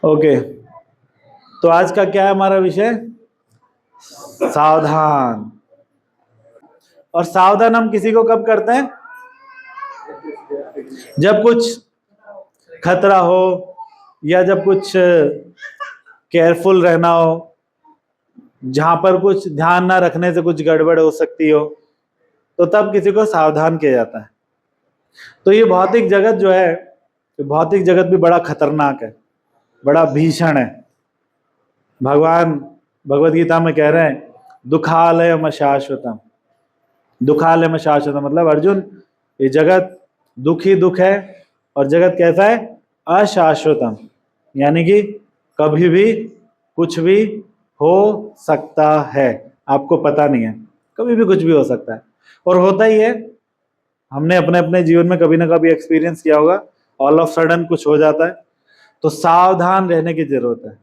Okay, तो आज का क्या है हमारा विषय? सावधान। और सावधान हम किसी को कब करते हैं? जब कुछ खतरा हो या जब कुछ केयरफुल रहना हो, जहां पर कुछ ध्यान ना रखने से कुछ गड़बड़ हो सकती हो, तो तब किसी को सावधान किया जाता है। तो ये भौतिक जगत जो है, भौतिक जगत भी बड़ा खतरनाक है, बड़ा भीषण है। भगवान भगवत गीता में कह रहे हैं, दुखालयम शाश्वतम। दुखालयम शाश्वतम मतलब अर्जुन, ये जगत दुख ही दुख है, और जगत कैसा है? अशाश्वतम, यानी कि कभी भी कुछ भी हो सकता है, आपको पता नहीं है, कभी भी कुछ भी हो सकता है, और होता ही है। हमने अपने अपने जीवन में कभी ना कभी एक्सपीरियंस किया होगा, ऑल ऑफ सडन कुछ हो जाता है, तो सावधान रहने की जरूरत है।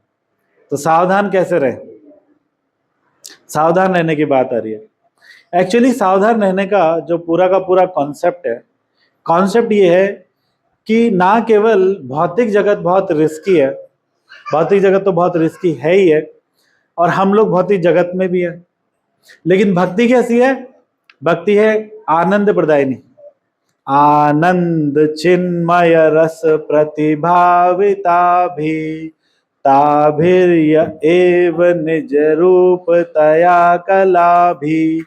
तो सावधान कैसे रहे? सावधान रहने की बात आ रही है। एक्चुअली सावधान रहने का जो पूरा का पूरा कॉन्सेप्ट है, कॉन्सेप्ट ये है कि ना केवल भौतिक जगत बहुत रिस्की है, भौतिक जगत तो बहुत रिस्की है ही है, और हम लोग भौतिक जगत में भी है, लेकिन भक्ति कैसी है? भक्ति है आनंद प्रदायिनी, आनंद चिन्मय रस प्रतिभाविता भी ताभिर्य एव निज रूप तया कला भी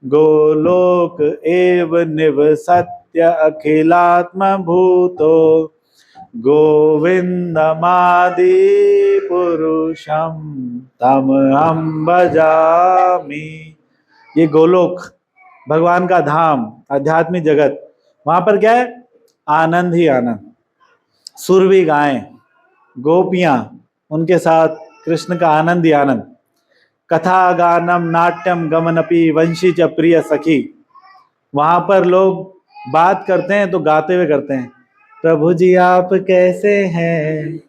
गोलोक एव निवसत्य अखिलात्म भूतो गोविंदमादि पुरुषम तम हम भजामि। ये गोलोक, भगवान का धाम, आध्यात्मिक जगत, वहां पर क्या है? आनंद ही आनंद। सुरभि गायें, गोपियां, उनके साथ कृष्ण का आनंद ही आनंद। कथा गानम नाट्यम गमनपि वंशी च प्रिय सखी, वहां पर लोग बात करते हैं तो गाते हुए करते हैं, प्रभु जी आप कैसे हैं,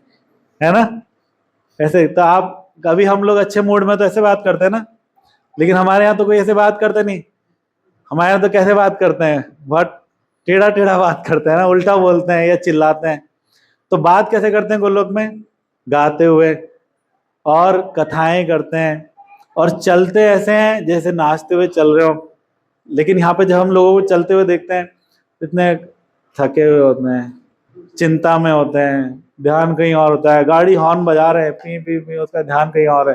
है ना? ऐसे तो आप कभी, हम लोग अच्छे मूड में तो ऐसे बात करते हैं ना, लेकिन हमारे यहाँ तो कोई ऐसे बात करते नहीं। हमारे यहाँ तो कैसे बात करते हैं? बहुत टेढ़ा टेढ़ा बात करते हैं ना, उल्टा बोलते हैं या चिल्लाते हैं। तो बात कैसे करते हैं गोलोक में? गाते हुए, और कथाएं करते हैं, और चलते ऐसे हैं जैसे नाचते हुए चल रहे हो। लेकिन यहाँ पे जब हम लोगों को चलते हुए देखते हैं, इतने थके हुए होते हैं, चिंता में होते हैं, ध्यान कहीं और होता है, गाड़ी हॉर्न बजा रहे हैं, पी पी पी, उसका ध्यान कहीं और है,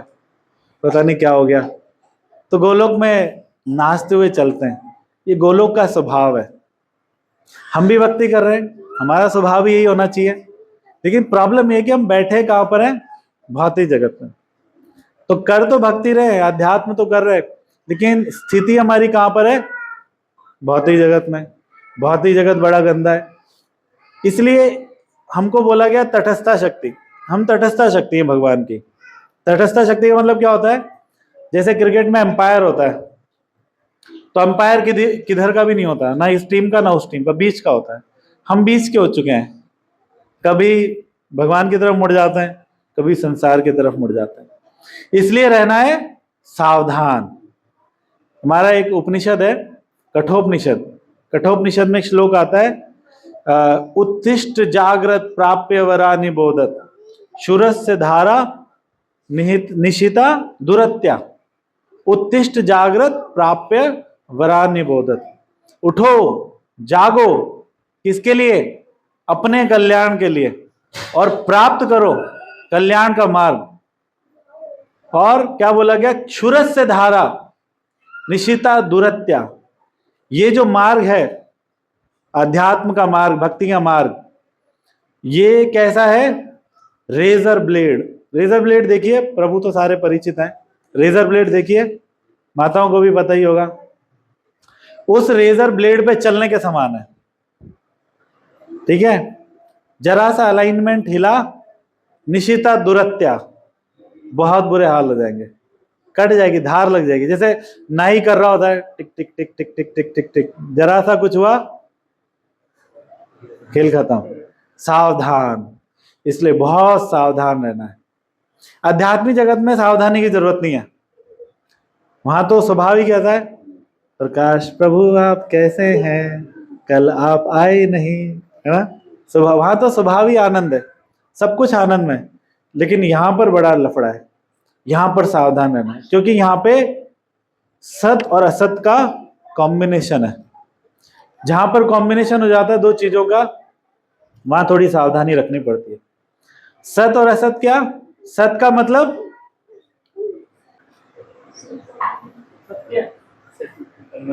पता नहीं क्या हो गया। तो गोलोक में नाचते हुए चलते हैं, ये गोलोक का स्वभाव है। हम भी भक्ति कर रहे हैं, हमारा स्वभाव भी यही होना चाहिए, लेकिन प्रॉब्लम ये कि हम बैठे कहां पर हैं? भौतिक जगत में। तो कर तो भक्ति रहे, अध्यात्म तो कर रहे, लेकिन स्थिति हमारी कहां पर है? भौतिक जगत में। भौतिक जगत बड़ा गंदा है, इसलिए हमको बोला गया तटस्था शक्ति। हम तटस्था शक्ति है भगवान की। तटस्था शक्ति का मतलब क्या होता है? जैसे क्रिकेट में अंपायर होता है, तो अंपायर किधर का भी नहीं होता, ना इस टीम का ना उस टीम का, बीच का होता है। हम बीच के हो चुके हैं, कभी भगवान की तरफ मुड़ जाते हैं, कभी संसार की तरफ मुड़ जाते हैं। इसलिए रहना है सावधान। हमारा एक उपनिषद है, कठोपनिषद। कठोपनिषद में एक श्लोक आता है, उत्तिष्ठ जागृत प्राप्य वरा निबोधत शूरस्य धारा निहित निशिता दुरत्या। उत्तिष्ठ जागृत प्राप्य वरा निबोधत, उठो जागो, किसके लिए? अपने कल्याण के लिए, और प्राप्त करो कल्याण का मार्ग। और क्या बोला गया? क्षुरस्य धारा निशिता दुरत्या। ये जो मार्ग है, अध्यात्म का मार्ग, भक्ति का मार्ग, ये कैसा है? Razor blade. रेजर ब्लेड देखिए, प्रभु तो सारे परिचित हैं, रेजर ब्लेड देखिए, माताओं को भी पता ही होगा। उस रेजर ब्लेड पे चलने के समान है, ठीक है? जरा सा अलाइनमेंट हिला, निशिता दुरत्या, बहुत बुरे हाल हो जाएंगे, कट जाएगी, धार लग जाएगी। जैसे नाई कर रहा होता है, टिक टिक टिक टिक टिक टिक टिक टिक, जरा सा कुछ हुआ, खेल खत्म। सावधान, इसलिए बहुत सावधान रहना है। आध्यात्मिक जगत में सावधानी की जरूरत नहीं है, वहां तो स्वभाव ही कैसा है? प्रकाश प्रभु आप कैसे हैं, कल आप आए नहीं, है ना? स्वभाव, वहां तो स्वभाव ही आनंद है, सब कुछ आनंद में। लेकिन यहाँ पर बड़ा लफड़ा है, यहाँ पर सावधान रहना है, क्योंकि यहाँ पे सत और असत का कॉम्बिनेशन है। जहां पर कॉम्बिनेशन हो जाता है दो चीजों का, वहां थोड़ी सावधानी रखनी पड़ती है। सत और असत क्या? सत का मतलब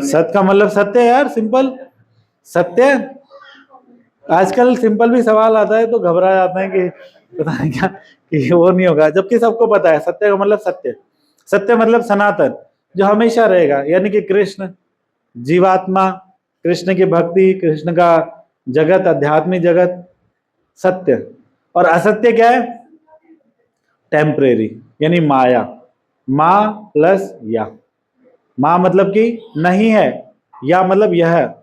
सत का मतलब सत्य यार, सिंपल सत्य। आजकल सिंपल भी सवाल आता है तो घबरा जाते हैं कि पता नहीं क्या कि वो नहीं होगा, जबकि सबको पता है सत्य का मतलब सत्य। सत्य मतलब सनातन, जो हमेशा रहेगा, यानी कि कृष्ण, जीवात्मा, कृष्ण की भक्ति, कृष्ण का जगत, आध्यात्मिक जगत, सत्य। और असत्य क्या है? टेम्परेरी, यानी माया। माँ प्लस या, माँ मतलब कि नहीं है, या मतलब यह,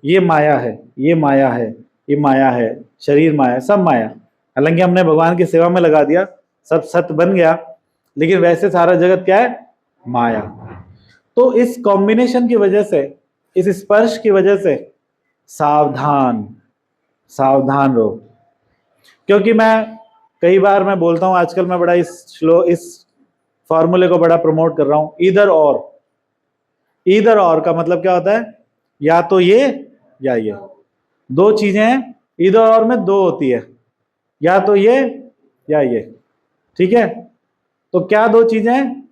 ये माया है, ये माया है, ये माया है, शरीर माया, सब माया। हालांकि हमने भगवान की सेवा में लगा दिया, सब सत्य बन गया, लेकिन वैसे सारा जगत क्या है? माया। तो इस कॉम्बिनेशन की वजह से, इस स्पर्श की वजह से सावधान, सावधान रहो। क्योंकि कई बार मैं बोलता हूं, आजकल मैं बड़ा इस फॉर्मूले को बड़ा प्रमोट कर रहा हूं, ईदर और। ईदर और का मतलब क्या होता है? या तो ये या ये, दो चीजें हैं, ईदर और में दो होती है, या तो ये या ये, ठीक है? तो क्या दो चीजें हैं?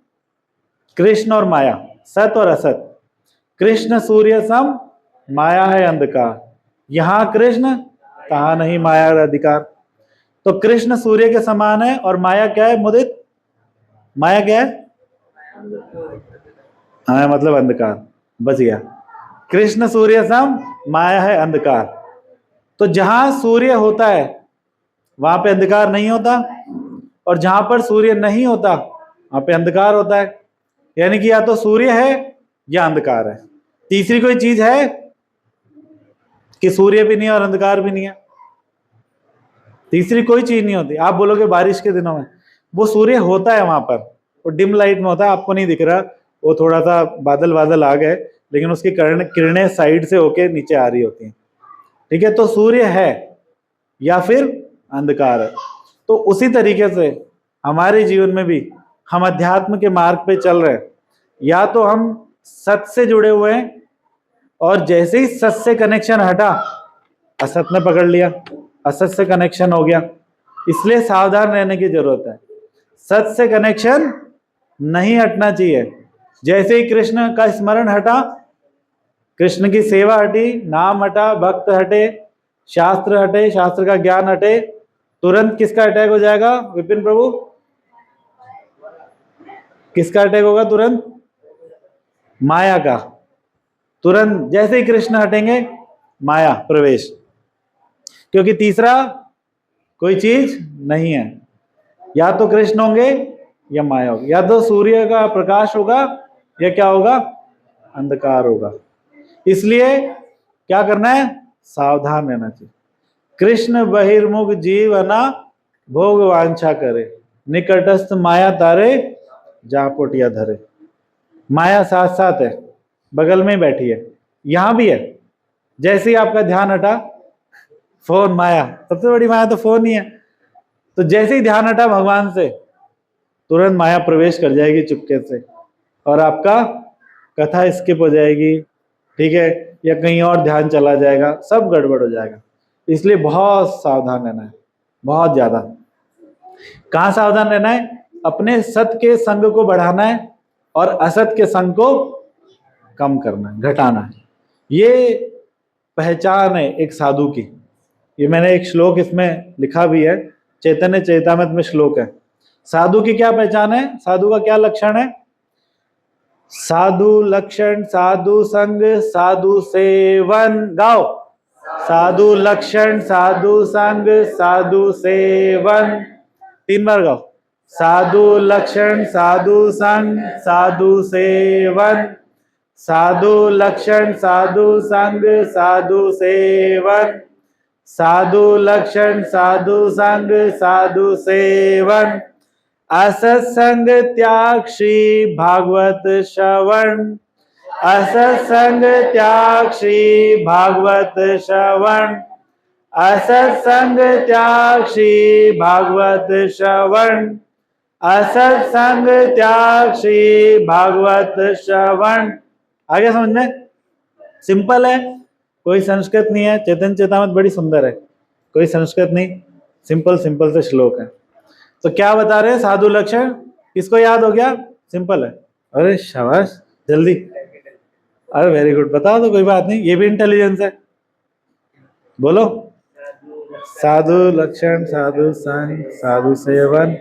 कृष्ण और माया, सत और असत। कृष्ण सूर्य सम, माया है अंधकार। यहां कृष्ण, कहा नहीं माया अधिकार। तो कृष्ण सूर्य के समान है, और माया क्या है मुदित? माया क्या है? हाँ मतलब अंधकार, बच गया। कृष्ण सूर्य सम, माया है अंधकार। तो जहां सूर्य होता है वहां पे अंधकार नहीं होता, और जहां पर सूर्य नहीं होता वहां पे अंधकार होता है। यानी कि या तो सूर्य है या अंधकार है, तीसरी कोई चीज है कि सूर्य भी नहीं है और अंधकार भी नहीं है? तीसरी कोई चीज नहीं होती। आप बोलोगे बारिश के दिनों में वो सूर्य होता है, वहां पर वो डिम लाइट में होता है, आपको नहीं दिख रहा, वो थोड़ा सा बादल बादल आ गए, लेकिन उसकी किरणें साइड से होके नीचे आ रही होती हैं, ठीक है? तो सूर्य है या फिर अंधकार है। तो उसी तरीके से हमारे जीवन में भी हम अध्यात्म के मार्ग पे चल रहे हैं, या तो हम सत से जुड़े हुए हैं, और जैसे ही सत से कनेक्शन हटा, असत ने पकड़ लिया, असत से कनेक्शन हो गया। इसलिए सावधान रहने की जरूरत है, सत से कनेक्शन नहीं हटना चाहिए। जैसे ही कृष्ण का स्मरण हटा, कृष्ण की सेवा हटी, नाम हटा, भक्त हटे, शास्त्र हटे, शास्त्र का ज्ञान हटे, तुरंत किसका अटैक हो जाएगा विपिन प्रभु? किसका अटैक होगा तुरंत? माया का। तुरंत जैसे ही कृष्ण हटेंगे, माया प्रवेश, क्योंकि तीसरा कोई चीज नहीं है। या तो कृष्ण होंगे या माया होगी, या तो सूर्य का प्रकाश होगा या क्या होगा? अंधकार होगा। इसलिए क्या करना है? सावधान रहना चाहिए। कृष्ण बहिर्मुख जीवना, भोग वांछा करे, निकटस्थ माया तारे, जा पोटिया धरे। माया साथ साथ है, बगल में बैठी है, यहां भी है। जैसे ही आपका ध्यान हटा, फोन माया, सबसे बड़ी माया तो फोन ही है, तो जैसे ही ध्यान हटा भगवान से, तुरंत माया प्रवेश कर जाएगी चुपके से, और आपका कथा स्किप हो जाएगी, ठीक है? या कहीं और ध्यान चला जाएगा, सब गड़बड़ हो जाएगा। इसलिए बहुत सावधान रहना है, बहुत ज्यादा। कहाँ सावधान रहना है? अपने सत के संग को बढ़ाना है, और असत के संग को कम करना है, घटाना है। ये पहचान है एक साधु की। ये मैंने एक श्लोक इसमें लिखा भी है, चैतन्य चैतामृत में श्लोक है। साधु की क्या पहचान है? साधु का क्या लक्षण है? साधु लक्षण, साधु संग, साधु सेवन। गाओ, साधु लक्षण, साधु संग, साधु सेवन। 3 बार गाओ। साधु लक्षण, साधु संग, साधु सेवन। साधु लक्षण, साधु संग, साधु सेवन। साधु लक्षण, साधु संग, साधु सेवन। असत्संग त्याग श्री भागवत श्रवण। असत्संग त्याग श्री भागवत श्रवण। असत्संग त्याग श्री भागवत श्रवण, असत्संग त्याग श्री भागवत श्रवण। आगे समझ में? सिंपल है, कोई संस्कृत नहीं है। चेतन चेतामृत बड़ी सुंदर है, कोई संस्कृत नहीं, सिंपल सिंपल से श्लोक है। तो क्या बता रहे हैं? साधु लक्षण। किसको याद हो गया? सिंपल है। अरे शाबाश, जल्दी। अरे वेरी गुड, बताओ तो कोई बात नहीं, ये भी इंटेलिजेंस है। बोलो। साधु लक्षण, साधु संग, साधु सेवन,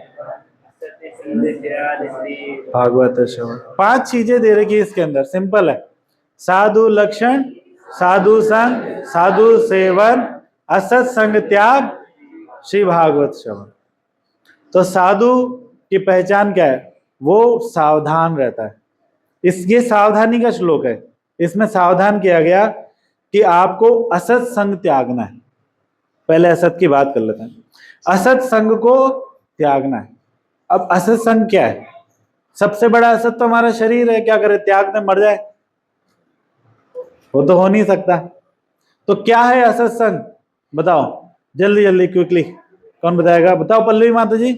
भागवत श्रवण। 5 चीजें दे रखी है इसके अंदर, सिंपल है। साधु लक्षण, साधु संग, साधु सेवन, असत संग त्याग, श्री भागवत श्रवण। तो साधु की पहचान क्या है? वो सावधान रहता है। ये सावधानी का श्लोक है। इसमें सावधान किया गया कि आपको असत संग त्यागना है। पहले असत की बात कर लेते हैं। असत संग को त्यागना है। अब असत संग क्या है? सबसे बड़ा असत तो हमारा शरीर है, क्या करे, त्याग में मर जाए, वो तो हो नहीं सकता। तो क्या है असत संग? बताओ जल्दी जल्दी, क्विकली। कौन बताएगा? बताओ पल्लवी माता जी।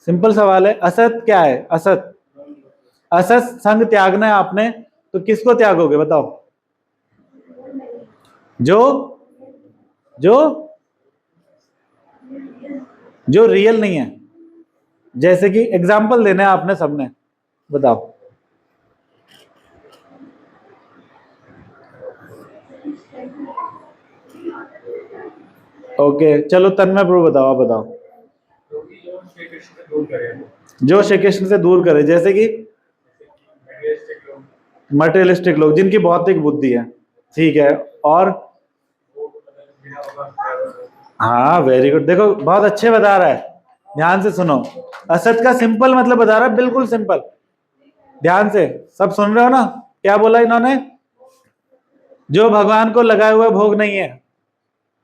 सिंपल सवाल है, असत क्या है? असत, असत संग त्यागना है आपने, तो किसको त्यागोगे बताओ? जो जो जो रियल नहीं है। जैसे कि एग्जाम्पल देना है आपने सबने, बताओ। ओके चलो, तन्मय प्रभु बताओ, आप बताओ। जो श्री कृष्ण से दूर करे, जैसे कि मटेरियलिस्टिक लोग, जिनकी भौतिक बुद्धि है, ठीक है। और हाँ वेरी गुड, देखो बहुत अच्छे बता रहा है, ध्यान से सुनो। असत का सिंपल मतलब बता रहा है, बिल्कुल सिंपल। ध्यान से सब सुन रहे हो ना? क्या बोला इन्होंने? जो भगवान को लगाए हुए भोग नहीं है,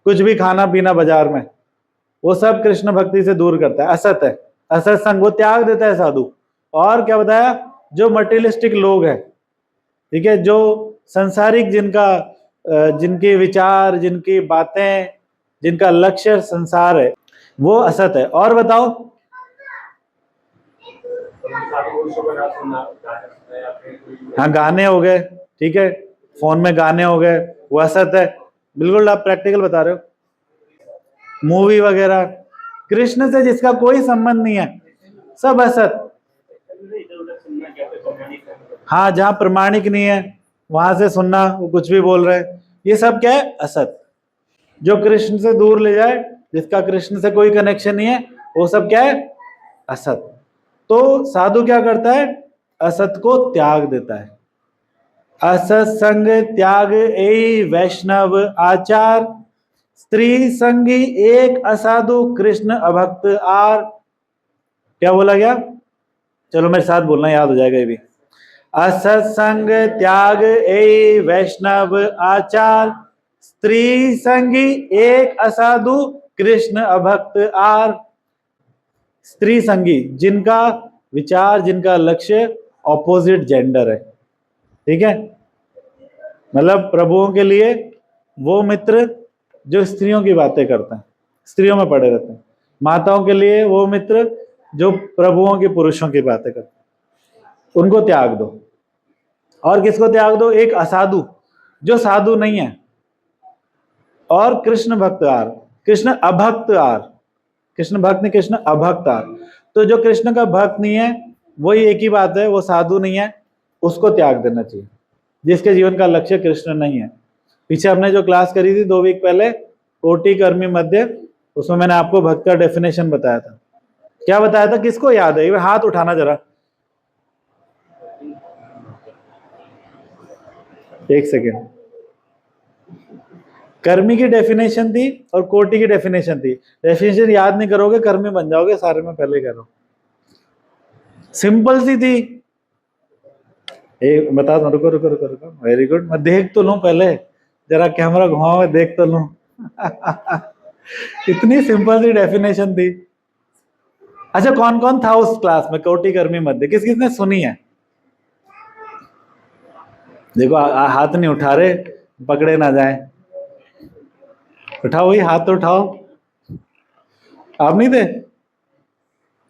कुछ भी खाना पीना बाजार में, वो सब कृष्ण भक्ति से दूर करता है, असत है। असत संग वो त्याग देता है साधु। और क्या बताया? जो मटेरियलिस्टिक लोग हैं, ठीक है, जो संसारिक, जिनके विचार, जिनकी बातें, जिनका लक्ष्य संसार है, वो असत है। और बताओ। हाँ गाने हो गए, ठीक है, फोन में गाने हो गए, वो असत है। बिल्कुल आप प्रैक्टिकल बता रहे हो। मूवी वगैरह, कृष्ण से जिसका कोई संबंध नहीं है, सब असत। हाँ जहां प्रमाणिक नहीं है वहां से सुनना, वो कुछ भी बोल रहे हैं, ये सब क्या है? असत। जो कृष्ण से दूर ले जाए, जिसका कृष्ण से कोई कनेक्शन नहीं है, वो सब क्या है? असत। तो साधु क्या करता है? असत को त्याग देता है। असत संग त्याग ए वैष्णव आचार, स्त्री संगी एक असाधु कृष्ण अभक्त आर। क्या बोला गया? चलो मेरे साथ बोलना, याद हो जाएगा ये भी। असत संग त्याग ए वैष्णव आचार, स्त्री संगी एक असाधु कृष्ण अभक्त आर। स्त्री संगी, जिनका विचार, जिनका लक्ष्य ऑपोजिट जेंडर है, ठीक है, मतलब प्रभुओं के लिए वो मित्र जो स्त्रियों की बातें करते हैं, स्त्रियों में पड़े रहते हैं। माताओं के लिए वो मित्र जो प्रभुओं के पुरुषों की बातें करते हैं, उनको त्याग दो। और किसको त्याग दो? एक असाधु, जो साधु नहीं है। और कृष्ण भक्त आर, कृष्ण अभक्त आर, कृष्ण भक्त नहीं, कृष्ण अभक्त आर। तो जो कृष्ण का भक्त नहीं है, वही एक ही बात है, वो साधु नहीं है, उसको त्याग देना चाहिए, जिसके जीवन का लक्ष्य कृष्ण नहीं है। पीछे हमने जो क्लास करी थी 2 वीक पहले, कोटि कर्मी मध्य, उसमें मैंने आपको भक्त का डेफिनेशन बताया था। क्या बताया था? किसको याद है? हाथ उठाना जरा, एक सेकेंड। कर्मी की डेफिनेशन थी और कोटि की डेफिनेशन थी। डेफिनेशन याद नहीं करोगे, कर्मी बन जाओगे सारे में पहले करो। सिंपल सी थी। एक बता दो, रुको रुको रुको रुको, वेरी गुड। मैं देख तो लूं पहले, जरा कैमरा घुमाओ, देख तो लूं। इतनी सिंपल सी डेफिनेशन थी। अच्छा कौन कौन था उस क्लास में? कोटि कर्मी मध्य किस किसने सुनी है? देखो हाथ नहीं उठा रहे, पकड़े ना जाए। उठाओ वही हाथ तो उठाओ। आप नहीं थे?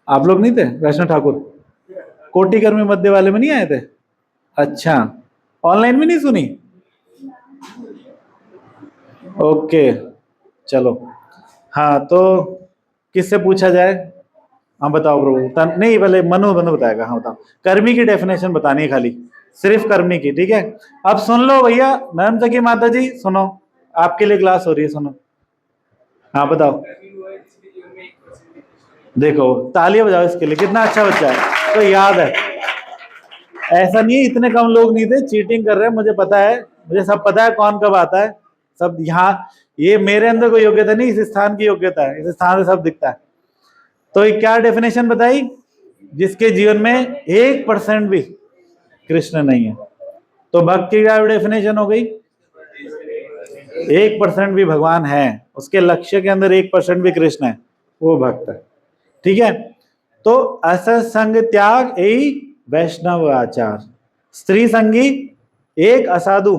आप लोग नहीं थे वैष्णव ठाकुर? कोटि कर्मी मध्य वाले में नहीं आए थे? अच्छा, ऑनलाइन में नहीं सुनी? ओके, चलो। हाँ, तो किससे पूछा जाए? हाँ बताओ प्रभु। नहीं, पहले मनु मनु बताएगा। हाँ बताओ। कर्मी की डेफिनेशन बतानी है खाली, सिर्फ कर्मी की, ठीक है? अब सुन लो भैया, नर्म सखी माता जी सुनो, आपके लिए क्लास हो रही है, सुनो। हाँ बताओ। देखो, तालियां बजाओ इसके लिए, कितना अच्छा बच्चा है, तो याद है। ऐसा नहीं है इतने कम लोग नहीं थे, चीटिंग कर रहे हैं, मुझे पता है, मुझे सब पता है कौन कब आता है सब। यहाँ ये मेरे अंदर कोई योग्यता नहीं, इस स्थान की योग्यता है, इस स्थान से सब दिखता है। तो ये क्या डेफिनेशन बताई? जिसके जीवन में 1% भी कृष्ण नहीं है। तो भक्त की क्या डेफिनेशन हो गई? 1% भी भगवान है, उसके लक्ष्य के अंदर 1% भी कृष्ण है, वो भक्त है। ठीक है? तो असत्संग त्याग यही वैष्णव आचार। स्त्री संगी एक असाधु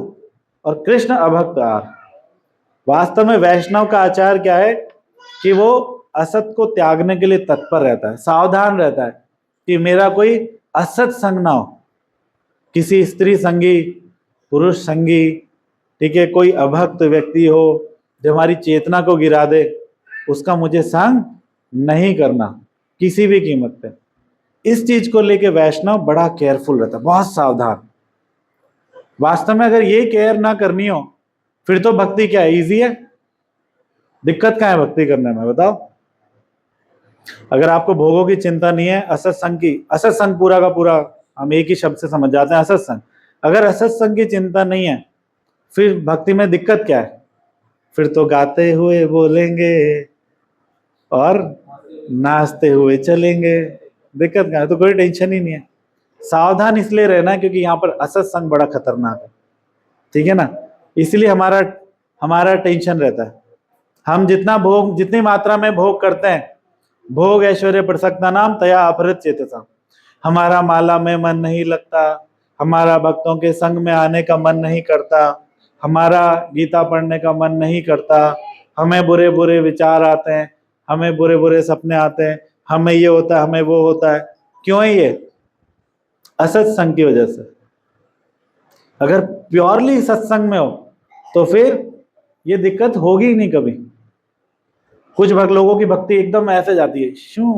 और कृष्ण अभक्त आर। वास्तव में वैष्णव का आचार क्या है कि वो असत को त्यागने के लिए तत्पर रहता है, सावधान रहता है कि मेरा कोई असत संग ना हो, किसी स्त्री संगी, पुरुष संगी, ठीक है, कोई अभक्त व्यक्ति हो जो हमारी चेतना को गिरा दे, उसका मुझे संग नहीं करना किसी भी कीमत पे। इस चीज को लेके वैष्णव बड़ा केयरफुल रहता है, बहुत सावधान। वास्तव में अगर ये केयर ना करनी हो फिर तो भक्ति क्या है, इजी है। दिक्कत क्या है भक्ति करने में, बताओ? अगर आपको भोगों की चिंता नहीं है, असत्संग की, असत्संग पूरा का पूरा हम एक ही शब्द से समझ जाते हैं, असत्संग। अगर असत्संग की चिंता नहीं है फिर भक्ति में दिक्कत क्या है? फिर तो गाते हुए बोलेंगे और नाचते हुए चलेंगे, दिक्कत क्या है? तो कोई टेंशन ही नहीं है। सावधान इसलिए रहना क्योंकि यहाँ पर असत्संग बड़ा खतरनाक है, ठीक है ना? इसलिए हमारा हमारा टेंशन रहता है। हम जितना भोग, जितनी मात्रा में भोग करते हैं, भोग ऐश्वर्य प्रसक्ता नाम तया अपहृत चेतसा, हमारा माला में मन नहीं लगता, हमारा भक्तों के संग में आने का मन नहीं करता, हमारा गीता पढ़ने का मन नहीं करता, हमें बुरे बुरे विचार आते हैं, हमें बुरे बुरे सपने आते हैं, हमें ये होता है, हमें वो होता है। क्यों है ये? असत्संग की वजह से। अगर प्योरली सत्संग में हो तो फिर ये दिक्कत होगी ही नहीं कभी। कुछ भक्त लोगों की भक्ति एकदम ऐसे जाती है शू,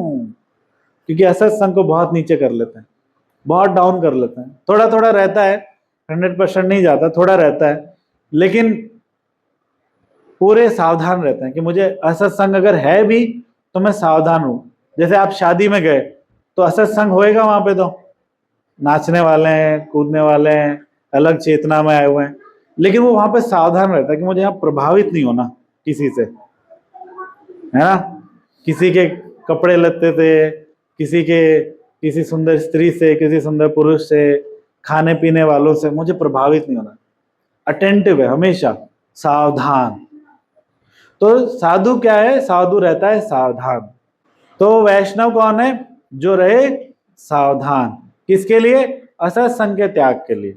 क्योंकि असत्संग को बहुत नीचे कर लेते हैं, बहुत डाउन कर लेते हैं। थोड़ा थोड़ा रहता है, 100% नहीं जाता, थोड़ा रहता है, लेकिन पूरे सावधान रहते हैं कि मुझे असत्संग अगर है भी तो मैं सावधान हूं। जैसे आप शादी में गए तो असत्संग होएगा, वहां पे तो नाचने वाले हैं, कूदने वाले हैं, अलग चेतना में आए हुए हैं, लेकिन वो वहां पे सावधान रहता है कि मुझे यहाँ प्रभावित नहीं होना किसी से, है ना? किसी के कपड़े लत्ते से, किसी सुंदर स्त्री से, किसी सुंदर पुरुष से, खाने पीने वालों से मुझे प्रभावित नहीं होना। अटेंटिव है, हमेशा सावधान। तो साधु क्या है? साधु रहता है सावधान। तो वैष्णव कौन है? जो रहे सावधान। किसके लिए? असत्संग के त्याग के लिए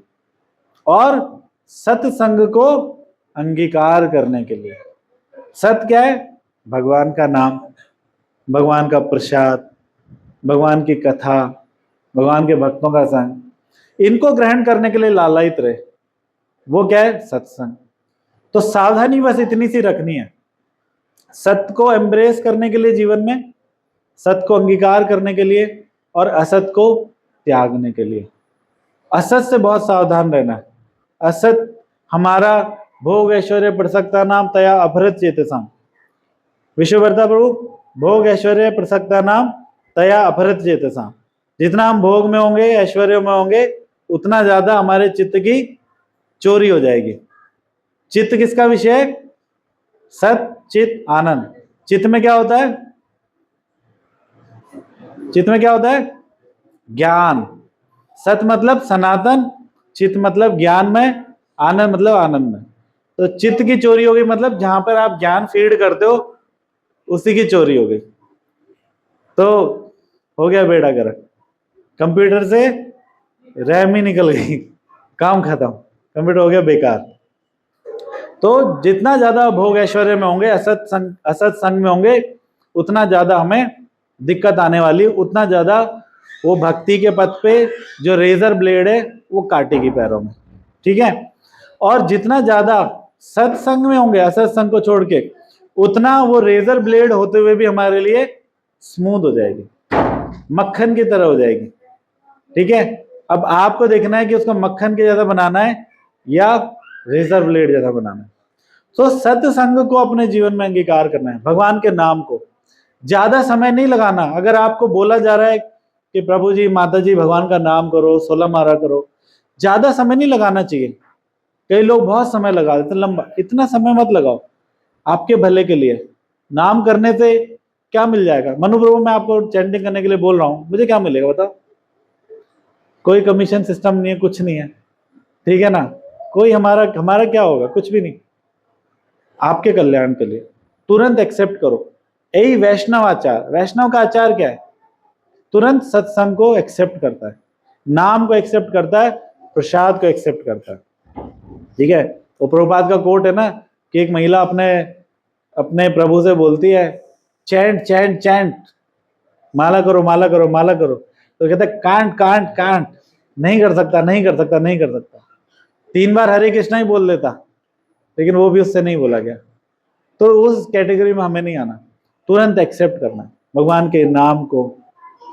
और सत्संग को अंगीकार करने के लिए। सत क्या है? भगवान का नाम, भगवान का प्रसाद, भगवान की कथा, भगवान के भक्तों का संग, इनको ग्रहण करने के लिए लालायित रहे, वो क्या है? सत्संग। तो सावधानी बस इतनी सी रखनी है, सत्य को एम्ब्रेस करने के लिए जीवन में, सत्य को अंगीकार करने के लिए और असत को त्यागने के लिए। असत से बहुत सावधान रहना है। असत हमारा भोग ऐश्वर्य प्रसक्ता नाम तया अपहृत चेतसा। विश्ववर्ता प्रभु, भोग ऐश्वर्य प्रसक्ता नाम तया अपहृत चेतसा। जितना हम भोग में होंगे, ऐश्वर्य में होंगे, उतना ज्यादा हमारे चित्त की चोरी हो जाएगी। चित्त किसका विषय है? सत चित आनंद। चित्त में क्या होता है? चित्त में क्या होता है? ज्ञान। सत मतलब सनातन, चित्त मतलब ज्ञान में, आनंद मतलब आनंद में। तो चित्त की चोरी हो गई, मतलब जहां पर आप ज्ञान फीड करते हो उसी की चोरी हो गई, तो हो गया बेड़ा गर्क। कंप्यूटर से रैम ही निकल गई, काम खत्म, कंप्यूटर हो गया बेकार। तो जितना ज्यादा भोग ऐश्वर्य में होंगे, असत संग में होंगे, उतना ज्यादा हमें दिक्कत आने वाली, उतना ज्यादा वो भक्ति के पथ पे जो रेजर ब्लेड है वो काटेगी पैरों में, ठीक है। और जितना ज्यादा सत्संग में होंगे, असत्संग को छोड़ के, उतना वो रेजर ब्लेड होते हुए भी हमारे लिए स्मूथ हो जाएगी, मक्खन की तरह हो जाएगी, ठीक है। अब आपको देखना है कि उसको मक्खन के जैसा बनाना है या रेजर ब्लेड जैसा बनाना है। तो सत्संग को अपने जीवन में अंगीकार करना है, भगवान के नाम को ज्यादा समय नहीं लगाना। अगर आपको बोला जा रहा है कि प्रभु जी, माता जी, भगवान का नाम करो, 16 मारा करो, ज्यादा समय नहीं लगाना चाहिए। कई लोग बहुत समय लगा देते, लंबा, इतना समय मत लगाओ, आपके भले के लिए। नाम करने से क्या मिल जाएगा? मनु प्रभु, मैं आपको चैंटिंग करने के लिए बोल रहा हूं, मुझे क्या मिलेगा बताओ? कोई कमीशन सिस्टम नहीं है, कुछ नहीं है, ठीक है ना। कोई हमारा क्या होगा? कुछ भी नहीं, आपके कल्याण के लिए। तुरंत एक्सेप्ट करो, यही वैष्णव आचार। वैष्णव का आचार क्या है? तुरंत सत्संग को एक्सेप्ट करता है, नाम को एक्सेप्ट करता है, प्रसाद को एक्सेप्ट करता है, ठीक है। तो प्रभुपाद का कोट है ना कि एक महिला अपने प्रभु से बोलती है, चैंट चैंट चैंट, माला करो माला करो माला करो। तो कहते कांट कांट कांट, नहीं कर सकता नहीं कर सकता नहीं कर सकता। 3 बार हरे कृष्णा ही बोल देता, लेकिन वो भी उससे नहीं बोला गया। तो उस कैटेगरी में हमें नहीं आना, तुरंत एक्सेप्ट करना है भगवान के नाम को,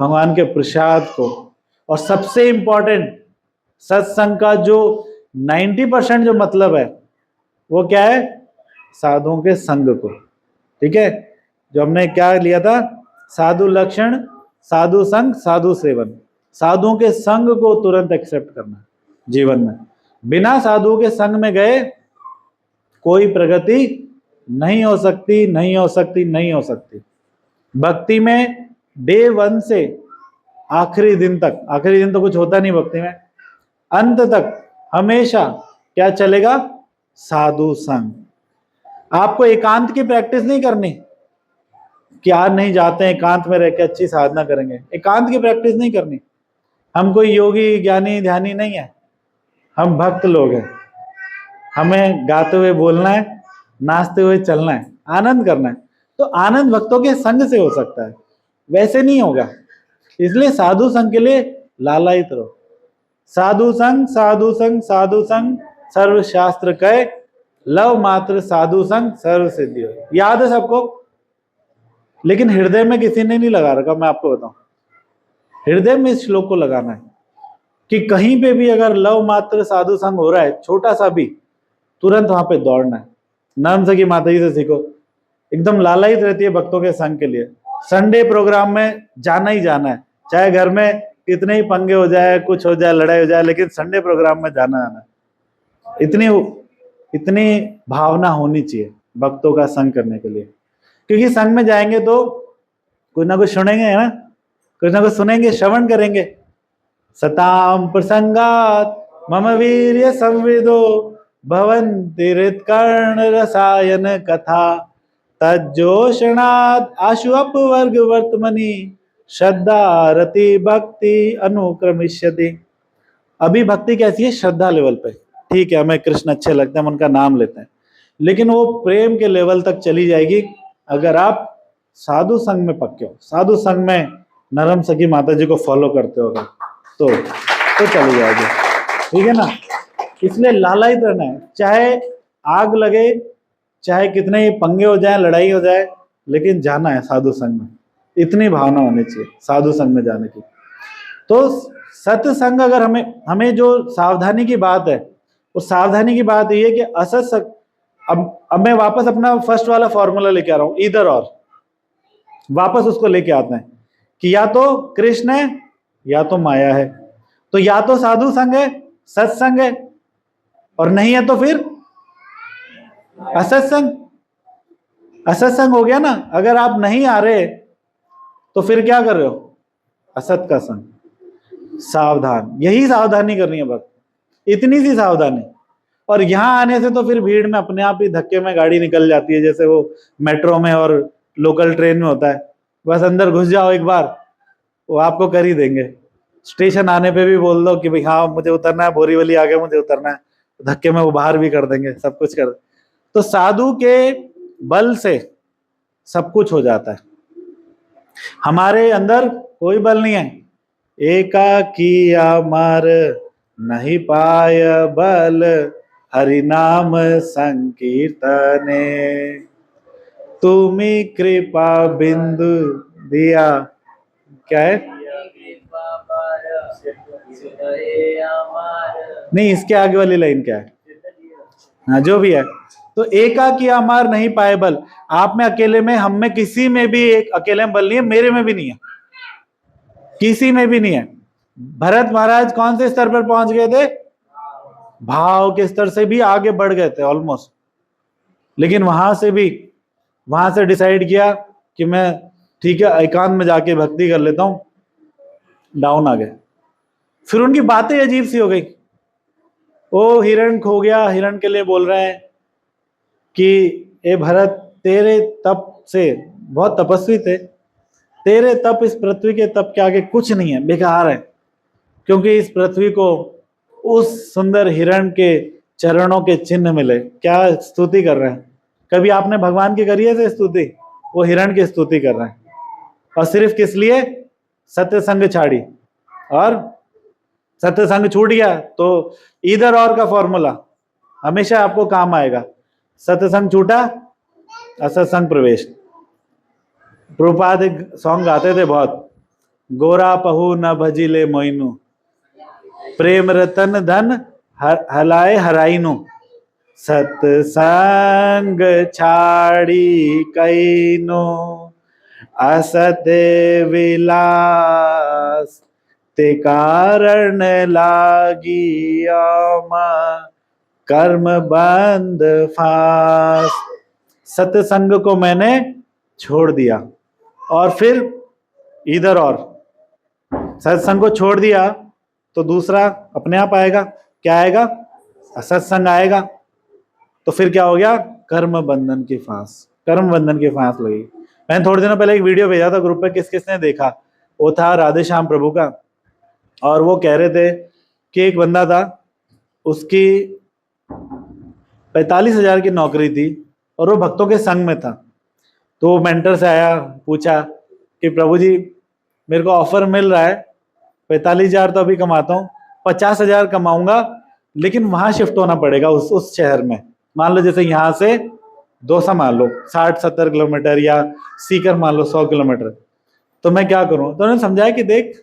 भगवान के प्रसाद को। और सबसे इंपॉर्टेंट, सत्संग का जो 90% जो मतलब है वो क्या है? साधुओं के संग को, ठीक है। जो हमने क्या लिया था? साधु लक्षण, साधु संग, साधु सेवन। साधुओं के संग को तुरंत एक्सेप्ट करना जीवन में। बिना साधुओं के संग में गए कोई प्रगति नहीं हो सकती, नहीं हो सकती, नहीं हो सकती। भक्ति में डे 1 से आखिरी दिन तक, आखिरी दिन तो कुछ होता नहीं भक्ति में, अंत तक हमेशा क्या चलेगा? साधु संग। आपको एकांत की प्रैक्टिस नहीं करनी कि आज नहीं जाते हैं, एकांत में रह के अच्छी साधना करेंगे, एकांत की प्रैक्टिस नहीं करनी। हम कोई योगी ज्ञानी ध्यानी नहीं है, हम भक्त लोग हैं। हमें गाते हुए बोलना है, नाचते हुए चलना है, आनंद करना है। तो आनंद भक्तों के संग से हो सकता है, वैसे नहीं होगा। इसलिए साधु संग के लिए लालायित रहो। साधु संग साधु संग साधु संग सर्व शास्त्र कहे, लव मात्र साधु संग सर्व सिद्धि हो। याद है सबको? लेकिन हृदय में किसी ने नहीं लगा रखा। मैं आपको बताऊं, हृदय में इस श्लोक को लगाना है कि कहीं पे भी अगर लव मात्र साधु संग हो रहा है, छोटा सा भी, तुरंत वहां पे दौड़ना है। नर्म सखी माता जी से सीखो, एकदम लालायित रहती है भक्तों के संग के लिए। संडे प्रोग्राम में जाना ही जाना है, चाहे घर में कितने ही पंगे हो जाए, कुछ हो जाए, लड़ाई हो जाए, लेकिन संडे प्रोग्राम में जाना है। इतनी भावना होनी चाहिए भक्तों का संग करने के लिए, क्योंकि संग में जाएंगे तो कुछ ना कुछ सुनेंगे, है ना, कुछ ना कुछ सुनेंगे, श्रवण करेंगे। सताम प्रसंगात मम वीर्य संविदो भवन्ति हृत्कर्ण रसायन कथा, तज्जोषणात् आशु अपवर्ग वर्तमनि श्रद्धा रति भक्ति अनुक्रमिष्यति। अभी भक्ति कैसी है? श्रद्धा लेवल पे, ठीक है, हमें कृष्ण अच्छे लगते हैं, हम उनका नाम लेते हैं, लेकिन वो प्रेम के लेवल तक चली जाएगी अगर आप साधु संग में पक्के हो, साधु संग में नरम सखी माता जी को फॉलो करते हो तो चली जाएगी, ठीक है ना। इसलिए लालायित रहना है, चाहे आग लगे, चाहे कितने ही पंगे हो जाए, लड़ाई हो जाए, लेकिन जाना है साधु संग में। इतनी भावना होनी चाहिए साधु संग में जाने की। तो सत्संग, अगर हमें जो सावधानी की बात है, उस सावधानी की बात ये है कि असत्संग, अब मैं वापस अपना फर्स्ट वाला फॉर्मूला लेके आ रहा हूं, इधर और वापस उसको लेके आते हैं कि या तो कृष्ण है या तो माया है। तो या तो साधु संग है, सत्संग है, और नहीं है तो फिर असत्संग। असत्संग हो गया ना। अगर आप नहीं आ रहे तो फिर क्या कर रहे हो? असत का संग। सावधान, यही सावधानी करनी है भक्त, इतनी सी सावधानी। और यहां आने से तो फिर भीड़ में अपने आप ही धक्के में गाड़ी निकल जाती है, जैसे वो मेट्रो में और लोकल ट्रेन में होता है। बस अंदर घुस जाओ एक बार, वो आपको कर ही देंगे। स्टेशन आने पे भी बोल दो कि भाई हाँ मुझे उतरना है, बोरीवली आ गया, मुझे उतरना है, धक्के में वो बाहर भी कर देंगे, सब कुछ कर। तो साधु के बल से सब कुछ हो जाता है, हमारे अंदर कोई बल नहीं है। एकाकी अमर नहीं पाय बल, हरि नाम संकीर्तने, तुम्ही कृपा बिंदु दिया। क्या है? नहीं, इसके आगे वाली लाइन क्या है? हाँ, जो भी है। तो एकाकी अमर नहीं पाए बल, आप में अकेले में, हम में किसी में भी एक अकेले में बल नहीं है, मेरे में भी नहीं है, किसी में भी नहीं है। भरत महाराज कौन से स्तर पर पहुंच गए थे? भाव के स्तर से भी आगे बढ़ गए थे ऑलमोस्ट, लेकिन वहां से डिसाइड किया कि मैं ठीक है एकांत में जाके भक्ति कर लेता हूं, डाउन आ गए। फिर उनकी बातें अजीब सी हो गई। ओ हिरण खो गया, हिरण के लिए बोल रहे हैं कि ए भरत, तेरे तप से, बहुत तपस्वी थे, तेरे तप इस पृथ्वी के तप के आगे कुछ नहीं है, बेकार है, क्योंकि इस पृथ्वी को उस सुंदर हिरण के चरणों के चिन्ह मिले। क्या स्तुति कर रहे हैं? कभी आपने भगवान की करी है स्तुति? वो हिरण की स्तुति कर रहे हैं, और सिर्फ किस लिए? सत्य संग छाड़ी, और सत्य संग छूट गया तो इधर और का फॉर्मूला हमेशा आपको काम आएगा। सत्य संग छूटा, असत्संग प्रवेश। प्रभुपाद एक सॉन्ग गाते थे बहुत, गोरा पहु न भजिले मोइनु, प्रेम रतन धन हलाए हराइनु, सत्संग छाड़ी कैनो, असत विलास ते कारण लागी आमा, कर्म बंद फास। सत्संग को मैंने छोड़ दिया, और फिर इधर और सत्संग को छोड़ दिया तो दूसरा अपने आप आएगा। क्या आएगा? असत्संग आएगा। तो फिर क्या हो गया? कर्म बंधन की फांस, कर्म बंधन की फांस लगी। मैंने थोड़े दिनों पहले एक वीडियो भेजा था ग्रुप पे, किस किसने देखा? वो था राधे श्याम प्रभु का, और वो कह रहे थे कि एक बंदा था, उसकी 45,000 की नौकरी थी और वो भक्तों के संग में था। तो वो मेंटर से आया, पूछा कि प्रभु जी मेरे को ऑफर मिल रहा है, 45,000 तो अभी कमाता हूँ, 50,000 कमाऊंगा, लेकिन वहां शिफ्ट होना पड़ेगा उस शहर में। मान लो जैसे यहाँ से दौसा मान लो 60-70 किलोमीटर, या सीकर मान लो 100 किलोमीटर, तो मैं क्या करूं? तो उन्होंने समझाया कि देख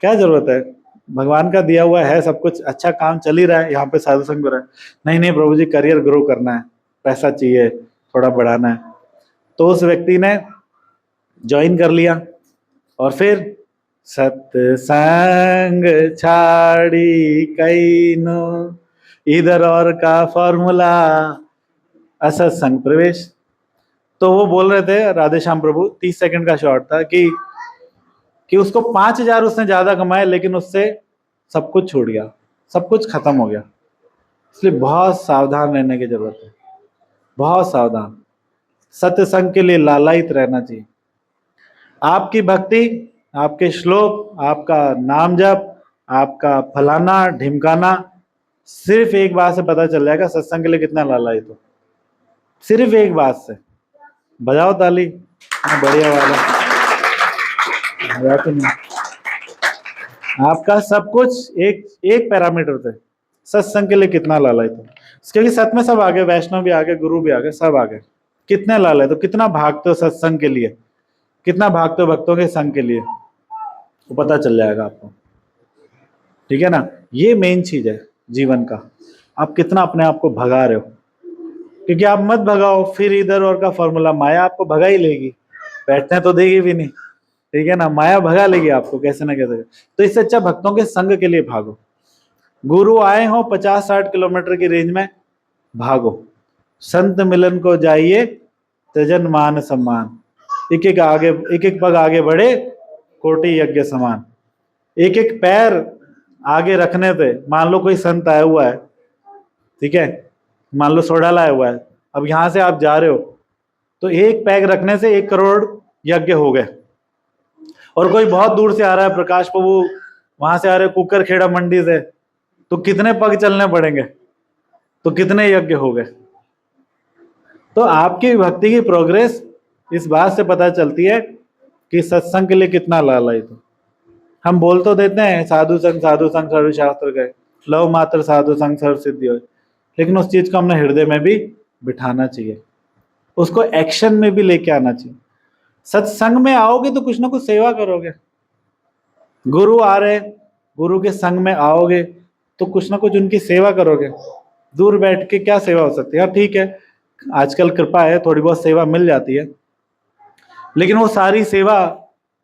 क्या जरूरत है, भगवान का दिया हुआ है सब कुछ, अच्छा काम चल ही रहा है, यहाँ पे साधु संग हो रहा है। नहीं नहीं प्रभु जी, करियर ग्रो करना है, पैसा चाहिए, थोड़ा बढ़ाना है। तो उस व्यक्ति ने ज्वाइन कर लिया, और फिर सत्संग छाड़ी कैनो, इधर और का फॉर्मूला, असत्संग प्रवेश। तो वो बोल रहे थे राधे श्याम प्रभु, 30 सेकंड का शॉर्ट था, कि उसको 5,000 उसने ज्यादा कमाए, लेकिन उससे सब कुछ छूट गया, सब कुछ खत्म हो गया। इसलिए बहुत सावधान रहने की जरूरत है, बहुत सावधान। सत्संग के लिए लालायित रहना चाहिए। आपकी भक्ति, आपके श्लोक, आपका नाम जप, आपका फलाना ढिमकाना, सिर्फ एक बात से पता चल जाएगा सत्संग के लिए कितना लालायित हो। सिर्फ एक बात से। बजाओ ताली, बढ़िया वाला। आपका सब कुछ एक पैरामीटर थे, सत्संग के लिए कितना लालायित हो। क्योंकि सत में सब आ गए, वैष्णव भी आ गए, गुरु भी आ गए, सब आ गए। कितने लालायित हो, कितना भागते हो सत्संग के लिए, कितना भागते हो भक्तों के संग के लिए, वो पता चल जाएगा आपको। ठीक है ना? ये मेन चीज है जीवन का, आप कितना अपने आप को भगा रहे हो। क्योंकि आप मत भगाओ, फिर इधर और का फॉर्मूला, माया आपको भगा ही लेगी, बैठने तो देगी भी नहीं। ठीक है ना? माया भगा लेगी आपको कैसे ना कैसे। तो इससे अच्छा भक्तों के संग के लिए भागो। गुरु आए हो 50-60 किलोमीटर की रेंज में, भागो। संत मिलन को जाइए, त्यजन मान सम्मान, एक एक पग आगे बढ़े, कोटि यज्ञ समान। एक एक पैर आगे रखने पे, मान लो कोई संत आया हुआ है, ठीक है, मान लो सोडा लाया हुआ है, अब यहां से आप जा रहे हो, तो एक पैग रखने से 1 करोड़ यज्ञ हो गए। और कोई बहुत दूर से आ रहा है, प्रकाश प्रभु वहां से आ रहे कुकर खेड़ा मंडी से, तो कितने पग चलने पड़ेंगे, तो कितने यज्ञ हो गए। तो आपकी भक्ति की प्रोग्रेस इस बात से पता चलती है कि सत्संग के लिए कितना लालयित हो। हम बोल तो देते हैं साधु संग सर्व शास्त्र गए, लव मात्र साधु संग सर्व सिद्धि हो, लेकिन उस चीज को हमने हृदय में भी बिठाना चाहिए, उसको एक्शन में भी लेके आना चाहिए। सत्संग में आओगे तो कुछ ना कुछ सेवा करोगे, गुरु आ रहे, गुरु के संग में आओगे तो कुछ ना कुछ उनकी सेवा करोगे। दूर बैठ के क्या सेवा हो सकती है? हाँ ठीक है, आजकल कृपा है, थोड़ी बहुत सेवा मिल जाती है, लेकिन वो सारी सेवा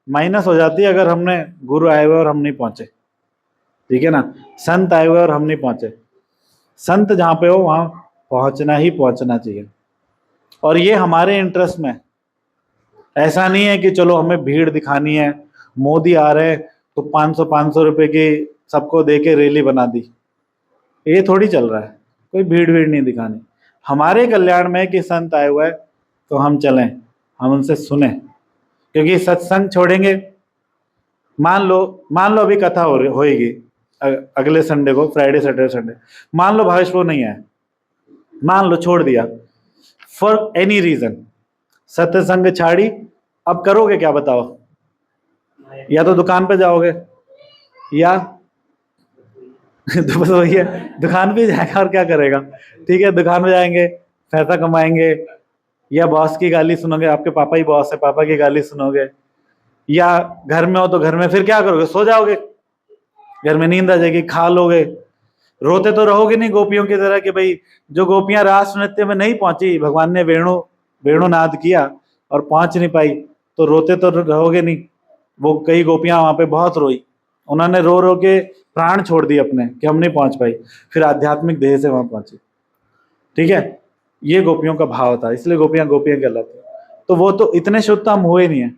माइनस हो जाती है अगर हमने गुरु आए हुए और हम नहीं पहुंचे, ठीक है ना। संत आए हुए और हम नहीं पहुंचे, संत जहाँ पे हो वहां पहुंचना ही पहुंचना चाहिए, और ये हमारे इंटरेस्ट में। ऐसा नहीं है कि चलो हमें भीड़ दिखानी है, मोदी आ रहे तो 500 रुपए की सबको दे के रैली बना दी, ये थोड़ी चल रहा है। कोई भीड़ नहीं दिखानी, हमारे कल्याण में कि संत आए हुए है तो हम चलें, हम उनसे सुने, क्योंकि सत्संग छोड़ेंगे। मान लो अभी कथा होएगी अगले संडे को, फ्राइडे सैटरडे संडे, मान लो भावेश वो नहीं आया, मान लो छोड़ दिया फॉर एनी रीजन, सत्संग छाड़ी, अब करोगे क्या बताओ? या तो दुकान पे जाओगे या तो बस वही है, दुकान पे जाएगा और क्या करेगा? ठीक है, दुकान पे जाएंगे, पैसा कमाएंगे, या बॉस की गाली सुनोगे, आपके पापा ही बॉस है, पापा की गाली सुनोगे, या घर में हो तो घर में फिर क्या करोगे? सो जाओगे, घर में नींद आ जाएगी, खा लोगे, रोते तो रहोगे नहीं गोपियों की तरह कि भाई जो गोपियां रास नृत्य में नहीं पहुंची, भगवान ने वेणु नाद किया और पहुंच नहीं पाई, तो रोते तो रहोगे नहीं। वो कई गोपियां वहां पे बहुत रोई, उन्होंने रो रो के प्राण छोड़ दिए अपने कि हम नहीं पहुंच पाई, फिर आध्यात्मिक देह से वहां पहुंची। ठीक है, ये गोपियों का भाव था, इसलिए गोपियां कहलाती। तो वो तो इतने शुद्ध तो हम हुए नहीं है,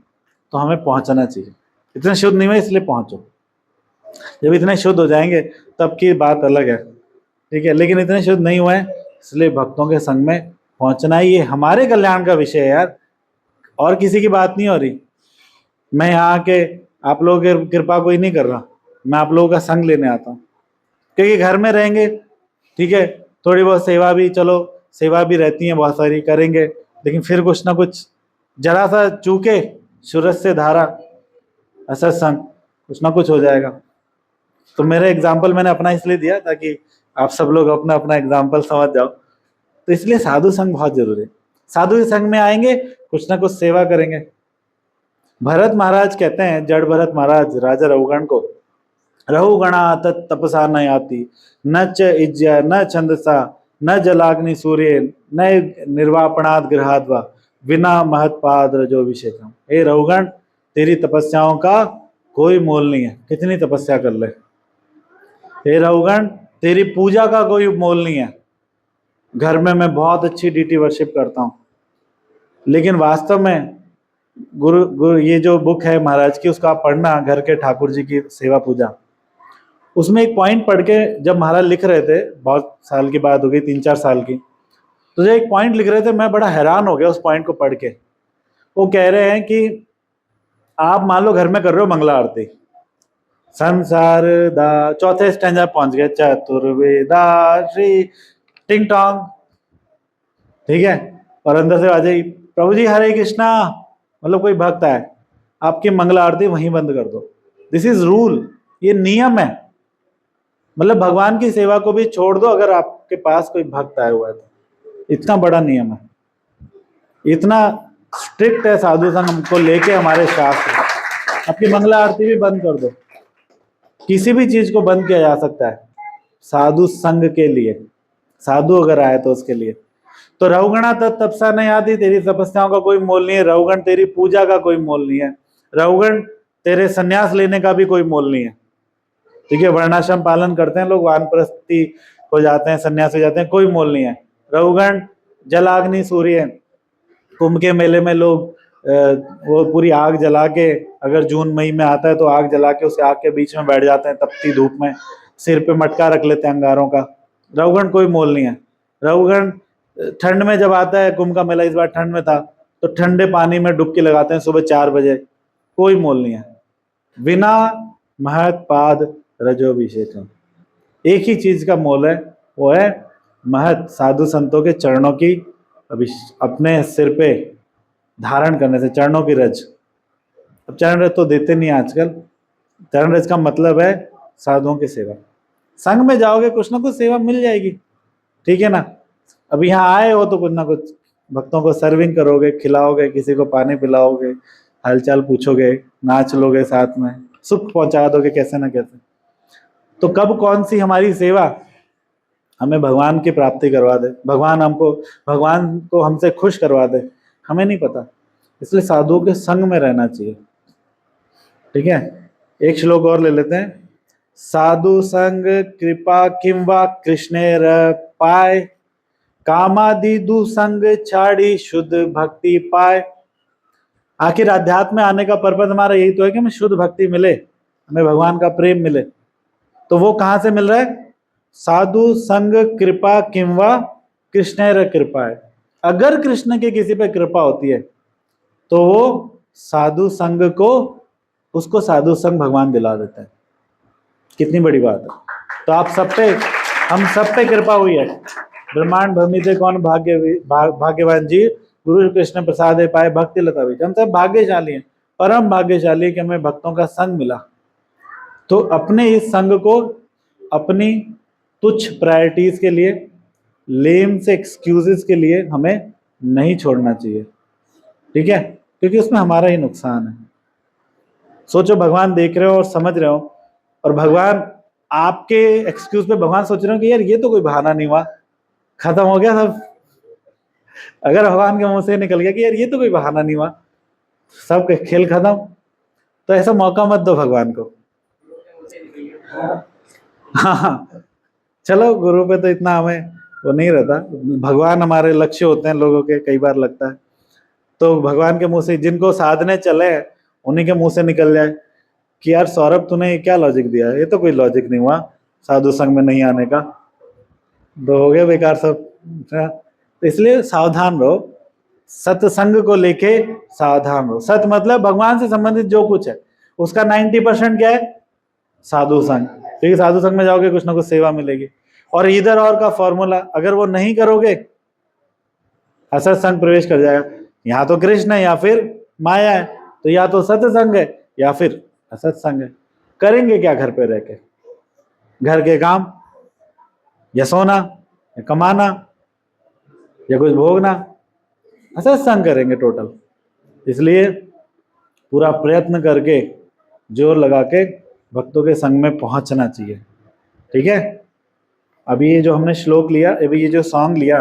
तो हमें पहुंचना चाहिए। इतने शुद्ध नहीं हुए इसलिए पहुंचो, जब इतने शुद्ध हो जाएंगे तब की बात अलग है, ठीक है। लेकिन इतने शुद्ध नहीं हुए इसलिए भक्तों के संग में पहुंचना ही ये हमारे कल्याण का विषय है यार, और किसी की बात नहीं हो रही। मैं यहाँ के आप लोगों की कृपा कोई नहीं कर रहा, मैं आप लोगों का संग लेने आता हूँ, क्योंकि घर में रहेंगे, ठीक है, थोड़ी बहुत सेवा भी, चलो सेवा भी रहती है बहुत सारी करेंगे, लेकिन फिर कुछ ना कुछ जरा सा चूके सूरज से धारा, असर संग कुछ ना कुछ हो जाएगा। तो मेरा एग्जाम्पल मैंने अपना इसलिए दिया ताकि आप सब लोग अपना अपना एग्जाम्पल समझ जाओ। तो इसलिए साधु संग बहुत जरूरी है, साधु के संग में आएंगे कुछ ना कुछ सेवा करेंगे। भरत महाराज कहते हैं, जड़ भरत महाराज राजा रघुगण को, रघुगणा तत् तपसा न याति, न च इज्या न छंदसा, न जलाग्नि सूर्य, न निर्वापणाद गृहाद्वा, बिना महत्पाद रजोभिषेकम। हे रघुगण, तेरी तपस्याओं का कोई मोल नहीं है, कितनी तपस्या कर ले। हे रघुगण, तेरी पूजा का कोई मोल नहीं है, घर में मैं बहुत अच्छी डीटी वर्शिप करता हूँ, लेकिन वास्तव में गुरु ये जो बुक है महाराज की, उसका आप पढ़ना, घर के ठाकुर जी की सेवा पूजा, उसमें एक पॉइंट पढ़ के जब महाराज लिख रहे थे, बहुत साल की बात हो गई, 3-4 साल की, तो जो एक पॉइंट लिख रहे थे मैं बड़ा हैरान हो गया उस पॉइंट को पढ़ के। वो कह रहे हैं कि आप मान लो घर में कर रहे हो मंगला आरती, संसार दा, चौथे स्टैंजा पहुंच गए, चतुर्वेदा श्री टिंग टोंग, ठीक है, और अंदर से आ जाएगी प्रभु जी हरे कृष्णा, मतलब कोई भक्त है, आपकी मंगला आरती वहीं बंद कर दो। दिस इज रूल, ये नियम है, मतलब भगवान की सेवा को भी छोड़ दो अगर आपके पास कोई भक्त आया हुआ है तो। इतना बड़ा नियम है, इतना स्ट्रिक्ट है साधु संघ हमको लेके हमारे शास्त्र। आपकी मंगला आरती भी बंद कर दो, किसी भी चीज को बंद किया जा सकता है साधु संघ के लिए, साधु अगर आए तो उसके लिए। तो रघुगणा तपसा नहीं आती, तेरी तपस्याओं का कोई मोल नहीं है। रघुगण, तेरी पूजा का कोई मोल नहीं है। रघुगण, तेरे संन्यास लेने का भी कोई मोल नहीं है, ठीक है। वर्णाश्रम पालन करते हैं लोग, वानप्रस्थी हो जाते हैं, संन्यास हो जाते हैं, कोई मोल नहीं है। रघुगण, जलाग्नि सूर्य, कुंभ के मेले में लोग वो पूरी आग जला के, अगर जून मई में आता है तो आग जला के उसे आग के बीच में बैठ जाते हैं तपती धूप में, सिर पे मटका रख लेते हैं अंगारों का। रघुगण कोई मोल नहीं है। रघुगण ठंड में जब आता है, कुंभ का मेला इस बार ठंड में था, तो ठंडे पानी में डुबकी लगाते हैं सुबह 4 बजे, कोई मोल नहीं है। बिना महत पाद रजोभिषेकम, एक ही चीज का मोल है, वो है महत साधु संतों के चरणों की अभी अपने सिर पे धारण करने से, चरणों की रज। अब चरण रज तो देते नहीं आजकल। चरण रज का मतलब है साधुओं की सेवा। संघ में जाओगे कुछ ना कुछ सेवा मिल जाएगी, ठीक है ना। अब यहाँ आए हो तो कुछ ना कुछ भक्तों को सर्विंग करोगे, खिलाओगे, किसी को पानी पिलाओगे, हालचाल पूछोगे, नाच लोगे साथ में, सुख पहुंचा दोगे कैसे ना कैसे। तो कब कौन सी हमारी सेवा हमें भगवान की प्राप्ति करवा दे, भगवान को हमसे खुश करवा दे, हमें नहीं पता। इसलिए साधुओं के संग में रहना चाहिए, ठीक है। एक श्लोक और ले लेते हैं। साधु संग कृपा किंवा कृष्णेर पाय, कामादि दुसंग छाड़ी शुद्ध भक्ति पाए। आखिर अध्यात्म में आने का पर्पज हमारा यही तो है कि हमें शुद्ध भक्ति मिले, हमें भगवान का प्रेम मिले। तो वो कहां से मिल रहा है? साधु संग कृपा किंवा कृष्णेर कृपा है। अगर कृष्ण की किसी पे कृपा होती है तो वो साधु संग को, उसको साधु संग भगवान दिला देता है। कितनी बड़ी बात है। तो आप सब पे, हम सब पे कृपा हुई है। ब्रह्मांड भूमि कौन भाग्यवान जी, गुरु कृष्ण प्रसाद पाए भक्ति लता भी। हम सब भाग्यशाली हैं, परम भाग्यशाली कि हमें भक्तों का संग मिला। तो अपने इस संग को अपनी तुच्छ प्रायोरिटीज के लिए, लेम से एक्सक्यूजेस के लिए हमें नहीं छोड़ना चाहिए, ठीक है, क्योंकि उसमें हमारा ही नुकसान है। सोचो भगवान देख रहे हो और समझ रहे हो, और भगवान आपके एक्सक्यूज पे भगवान सोच रहे हो कि यार ये तो कोई बहाना नहीं हुआ, खत्म हो गया सब। अगर भगवान के मुंह से निकल गया कि यार ये तो कोई बहाना नहीं हुआ, सब खेल खत्म, तो ऐसा मौका मत दो भगवान को। हाँ, चलो गुरु पे तो इतना हमें वो नहीं रहता। भगवान हमारे लक्ष्य होते हैं लोगों के, कई बार लगता है। तो भगवान के मुंह से, जिनको साधने चले उन्हीं के मुंह से निकल जाए कि यार सौरभ तूने क्या लॉजिक दिया, ये तो कोई लॉजिक नहीं हुआ साधु संग में नहीं आने का, तो हो गया बेकार सब। तो इसलिए सावधान रहो, सत्संग को लेके सावधान रहो। सत मतलब भगवान से संबंधित जो कुछ है उसका 90% क्या है? साधु संग। क्योंकि साधु संग में जाओगे कुछ ना कुछ सेवा मिलेगी। और इधर और का फॉर्मूला, अगर वो नहीं करोगे असत संग प्रवेश कर जाएगा। यहाँ तो कृष्ण है या फिर माया है, तो या तो सत्संग है या फिर असत संग है। करेंगे क्या घर पे रह के? घर के काम, या सोना, या कमाना, या कुछ भोगना, असत संग करेंगे टोटल। इसलिए पूरा प्रयत्न करके, जोर लगा के भक्तों के संग में पहुंचना चाहिए, ठीक है। अभी ये जो हमने श्लोक लिया, अभी ये जो सॉन्ग लिया,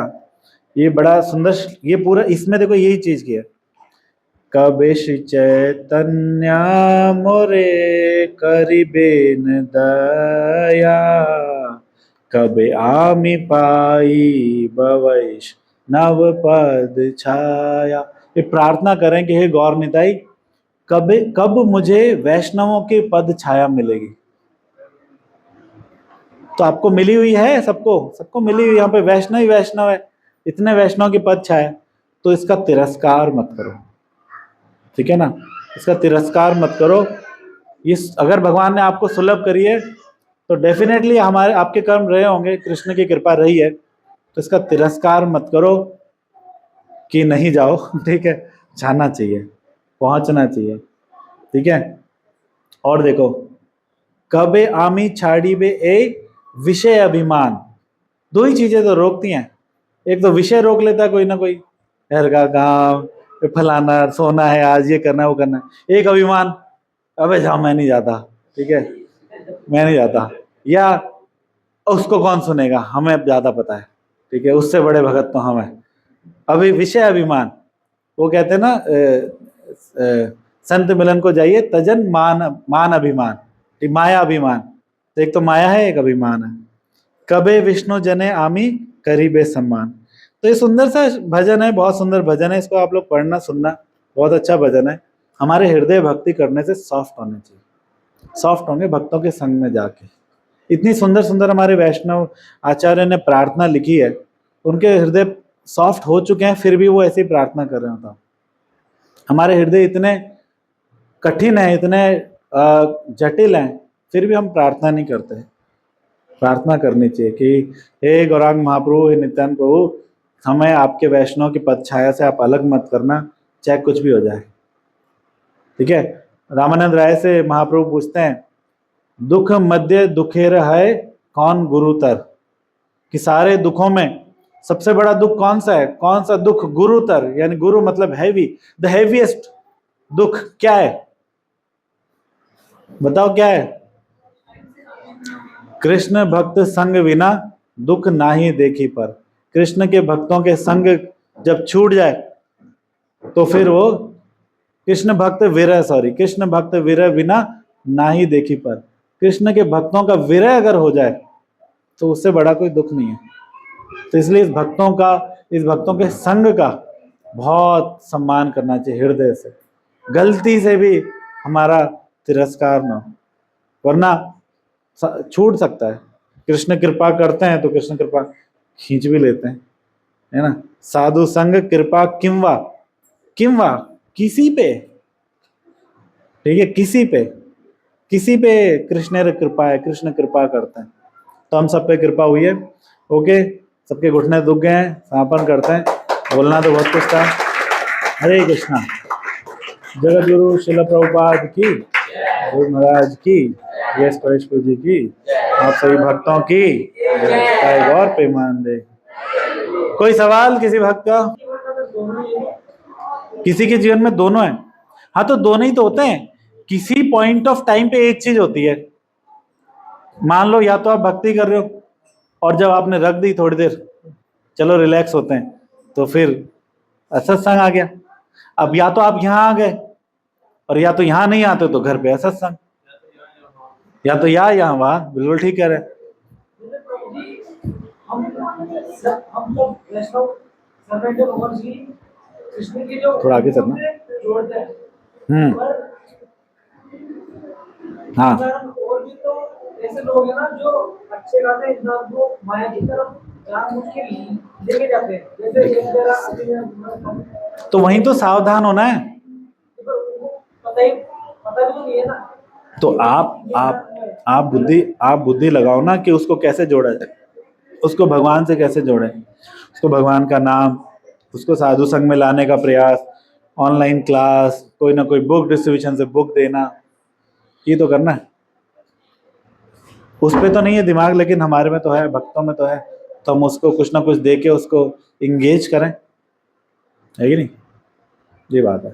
ये बड़ा सुंदर, ये पूरा इसमें देखो यही चीज की है। कबे श्री चैतन्य मोरे करिबेन दया, कबे आमी पाई बवैश नव पद छाया। ये प्रार्थना करें कि हे गौर निताई, कब मुझे वैष्णवों की पद छाया मिलेगी। तो आपको मिली हुई है, सबको मिली हुई। यहाँ पे वैष्णव ही वैष्णव है, इतने वैष्णव की पद छाया, तो इसका तिरस्कार मत करो, ठीक है ना। इसका तिरस्कार मत करो। इस अगर भगवान ने आपको सुलभ करी है तो डेफिनेटली हमारे आपके कर्म रहे होंगे, कृष्ण की कृपा रही है, तो इसका तिरस्कार मत करो कि नहीं जाओ, ठीक है। जाना चाहिए, पहुंचना चाहिए, ठीक है। और देखो, कबे आमी छाड़ी बे ए विषय अभिमान, दो ही चीजें तो रोकती हैं। एक तो विषय रोक लेता है कोई ना कोई, घर का काम, फलाना सोना है, आज ये करना है वो करना है। एक अभिमान, अबे जाओ मैं नहीं जाता, ठीक है, मैं नहीं जाता, या उसको कौन सुनेगा, हमें ज्यादा पता है, ठीक है, उससे बड़े भगत तो हम हैं। अभी विषय अभिमान, वो कहते हैं ना संत मिलन को जाइए, तजन मान अभिमान, माया अभिमान। तो एक तो माया है, एक अभिमान है। कबे विष्णु जने आमी करीबे सम्मान। तो ये सुंदर सा भजन है, बहुत सुंदर भजन है, इसको आप लोग पढ़ना सुनना, बहुत अच्छा भजन है। हमारे हृदय भक्ति करने से सॉफ्ट होने चाहिए, सॉफ्ट होंगे भक्तों के संग में जाके। इतनी सुंदर सुंदर हमारे वैष्णव आचार्य ने प्रार्थना लिखी है, उनके हृदय सॉफ्ट हो चुके हैं, फिर भी वो ऐसी प्रार्थना कर रहे होता। हमारे हृदय इतने कठिन है, इतने जटिल हैं, फिर भी हम प्रार्थना नहीं करते। प्रार्थना करनी चाहिए कि हे गौरांग महाप्रभु, हे नित्यानंद प्रभु, हमें आपके वैष्णव की पद छाया से आप अलग मत करना, चाहे कुछ भी हो जाए। ठीक है। रामानंद राय से महाप्रभु पूछते हैं, दुख मध्य दुखेर है कौन गुरुतर, कि सारे दुखों में सबसे बड़ा दुख कौन सा है? कौन सा दुख गुरुतर, यानी गुरु मतलब हैवी, द हैवीएस्ट दुख क्या है? बताओ क्या है? कृष्ण भक्त संग बिना दुख नाही देखी पर। कृष्ण के भक्तों के संग जब छूट जाए तो फिर वो कृष्ण भक्त विरह बिना नाही देखी पर। कृष्ण के भक्तों का विरह अगर हो जाए तो उससे बड़ा कोई दुख नहीं है। तो इसलिए इस भक्तों के संग का बहुत सम्मान करना चाहिए हृदय से, गलती से भी हमारा तिरस्कार ना हो, वरना छूट सकता है। कृष्ण कृपा करते हैं तो कृष्ण कृपा खींच भी लेते हैं, है ना। साधु संग कृपा किंवा किंवा किसी पे, ठीक है, किसी पे कृष्ण कृपा है, कृष्ण कृपा करते हैं। तो हम सब पे कृपा हुई है। ओके, सबके घुटने दुख गए हैं, समापन करते हैं। बोलना तो बहुत कुछ था। हरे कृष्णा। जगत गुरु शिल प्रभुपाद की, गुरु महाराज की, यश परेश्वर जी की, आप सभी भक्तों की जय। गौर प्रेमानंदे। कोई सवाल किसी भक्त का? किसी के जीवन में दोनों है? हाँ, तो दोनों ही तो होते हैं। किसी पॉइंट ऑफ टाइम पे एक चीज होती है। मान लो या तो आप भक्ति कर रहे हो और जब आपने रख दी थोड़ी देर, चलो रिलैक्स होते हैं, तो फिर सत्संग आ गया। अब या तो आप यहाँ आ गए और या तो यहाँ नहीं आते तो घर पे सत्संग, या तो यहाँ वहां। बिल्कुल ठीक कह रहे हैं। थोड़ा आगे चलना। हाँ, ऐसे लोग हैं ना जो अच्छे खाते इंसान को माया की तरफ जानबूझ के लेके जाते हैं, जैसे तो वहीं तो सावधान होना है। पता भी तो नहीं है ना। तो आप बुद्धि लगाओ ना कि उसको कैसे जोड़ा जाए, उसको भगवान से कैसे जोड़े, उसको भगवान का नाम, उसको साधु संग में लाने का प्रयास, ऑनलाइन क्लास, कोई ना कोई बुक डिस्ट्रीब्यूशन से बुक देना, ये तो करना है। उस पे तो नहीं है दिमाग, लेकिन हमारे में तो है, भक्तों में तो है, तो हम उसको कुछ ना कुछ दे के उसको इंगेज करें, है कि नहीं? ये बात है।